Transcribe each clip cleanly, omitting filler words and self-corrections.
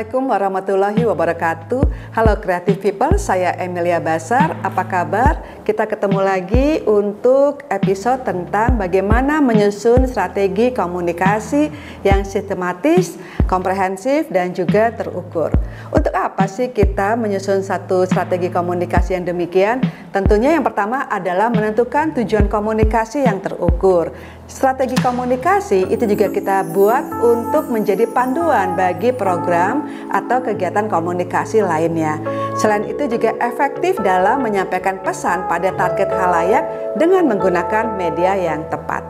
Assalamualaikum warahmatullahi wabarakatuh. Halo Creative People, saya Emilia Basar. Apa kabar? Kita ketemu lagi untuk episode tentang bagaimana menyusun strategi komunikasi yang sistematis, komprehensif, dan juga terukur. Untuk apa sih kita menyusun satu strategi komunikasi yang demikian? Tentunya yang pertama adalah menentukan tujuan komunikasi yang terukur. Strategi komunikasi itu juga kita buat untuk menjadi panduan bagi program atau kegiatan komunikasi lainnya. Selain itu juga efektif dalam menyampaikan pesan pada target khalayak dengan menggunakan media yang tepat.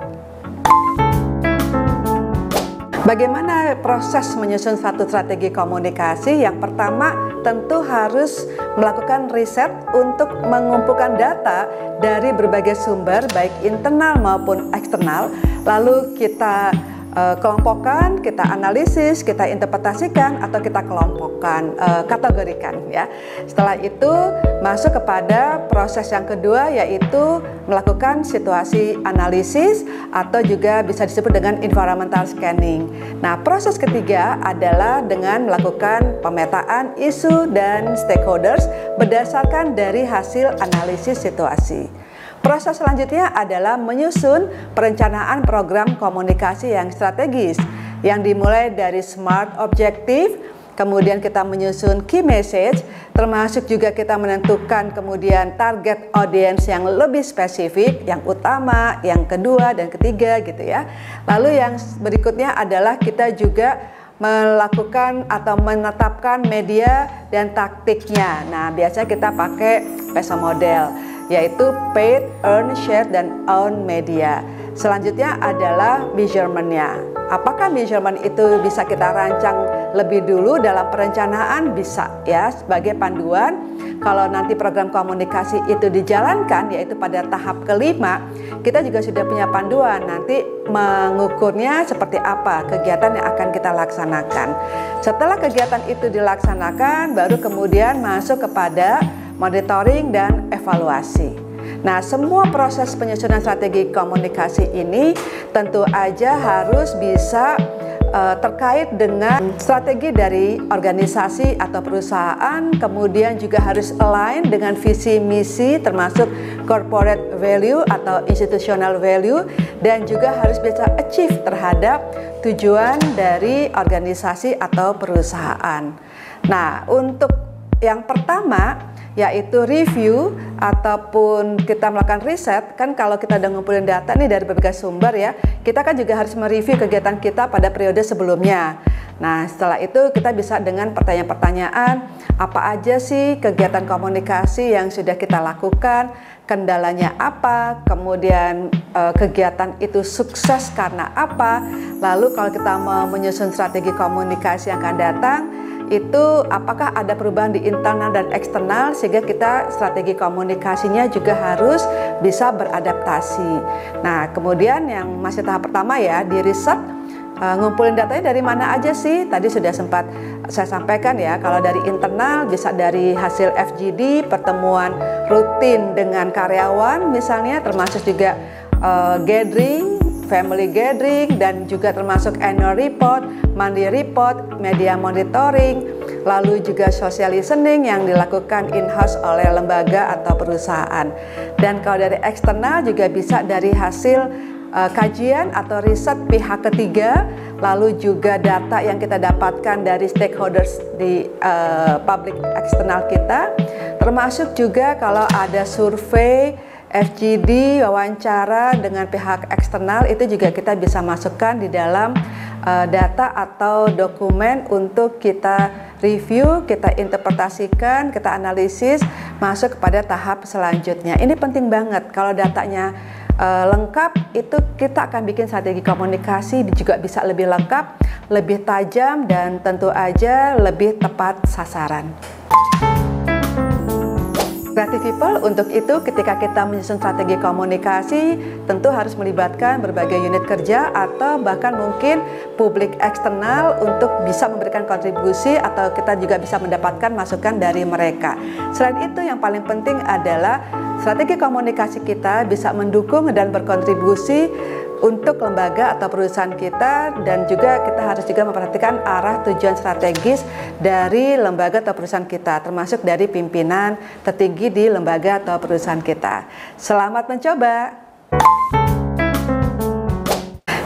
Bagaimana proses menyusun satu strategi komunikasi? Yang pertama, tentu harus melakukan riset untuk mengumpulkan data dari berbagai sumber, baik internal maupun eksternal. Lalu kita kelompokkan, kita analisis, kita interpretasikan, atau kita kelompokkan, kategorikan ya. Setelah itu masuk kepada proses yang kedua, yaitu melakukan situasi analisis atau juga bisa disebut dengan environmental scanning. Nah, proses ketiga adalah dengan melakukan pemetaan isu dan stakeholders berdasarkan dari hasil analisis situasi. Proses selanjutnya adalah menyusun perencanaan program komunikasi yang strategis yang dimulai dari SMART objektif, kemudian kita menyusun key message, termasuk juga kita menentukan kemudian target audience yang lebih spesifik, yang utama, yang kedua, dan ketiga gitu ya. Lalu yang berikutnya adalah kita juga melakukan atau menetapkan media dan taktiknya. Nah, biasanya kita pakai PESO model, yaitu paid, earn, share, dan own media. Selanjutnya adalah measurement-nya. Apakah measurement itu bisa kita rancang lebih dulu dalam perencanaan? Bisa ya, sebagai panduan. Kalau nanti program komunikasi itu dijalankan, yaitu pada tahap kelima, kita juga sudah punya panduan nanti mengukurnya seperti apa kegiatan yang akan kita laksanakan. Setelah kegiatan itu dilaksanakan, baru kemudian masuk kepada monitoring dan evaluasi. Nah, semua proses penyusunan strategi komunikasi ini tentu aja harus bisa terkait dengan strategi dari organisasi atau perusahaan, kemudian juga harus align dengan visi misi termasuk corporate value atau institutional value, dan juga harus bisa achieve terhadap tujuan dari organisasi atau perusahaan. Nah, untuk yang pertama yaitu review ataupun kita melakukan riset, kan kalau kita udah ngumpulin data nih dari berbagai sumber ya, kita kan juga harus mereview kegiatan kita pada periode sebelumnya. Nah, setelah itu kita bisa dengan pertanyaan-pertanyaan, apa aja sih kegiatan komunikasi yang sudah kita lakukan, kendalanya apa, kemudian kegiatan itu sukses karena apa, lalu kalau kita mau menyusun strategi komunikasi yang akan datang, itu apakah ada perubahan di internal dan eksternal sehingga kita strategi komunikasinya juga harus bisa beradaptasi. Nah, kemudian yang masih tahap pertama ya, di riset, ngumpulin datanya dari mana aja sih? Tadi sudah sempat saya sampaikan ya, kalau dari internal bisa dari hasil FGD, pertemuan rutin dengan karyawan misalnya, termasuk juga gathering, family gathering, dan juga termasuk annual report, monthly report, media monitoring, lalu juga social listening yang dilakukan in-house oleh lembaga atau perusahaan. Dan kalau dari eksternal juga bisa dari hasil kajian atau riset pihak ketiga, lalu juga data yang kita dapatkan dari stakeholders di public eksternal kita, termasuk juga kalau ada survei, FGD, wawancara dengan pihak eksternal, itu juga kita bisa masukkan di dalam data atau dokumen untuk kita review, kita interpretasikan, kita analisis, masuk kepada tahap selanjutnya. Ini penting banget, kalau datanya lengkap, itu kita akan bikin strategi komunikasi juga bisa lebih lengkap, lebih tajam, dan tentu aja lebih tepat sasaran. Creative People, untuk itu ketika kita menyusun strategi komunikasi tentu harus melibatkan berbagai unit kerja atau bahkan mungkin publik eksternal untuk bisa memberikan kontribusi atau kita juga bisa mendapatkan masukan dari mereka. Selain itu yang paling penting adalah strategi komunikasi kita bisa mendukung dan berkontribusi untuk lembaga atau perusahaan kita, dan juga kita harus juga memperhatikan arah tujuan strategis dari lembaga atau perusahaan kita, termasuk dari pimpinan tertinggi di lembaga atau perusahaan kita. Selamat mencoba.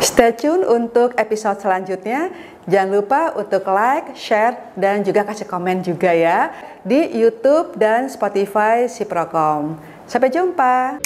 Stay tune untuk episode selanjutnya. Jangan lupa untuk like, share, dan juga kasih komen juga ya di YouTube dan Spotify Siprocom. Sampai jumpa.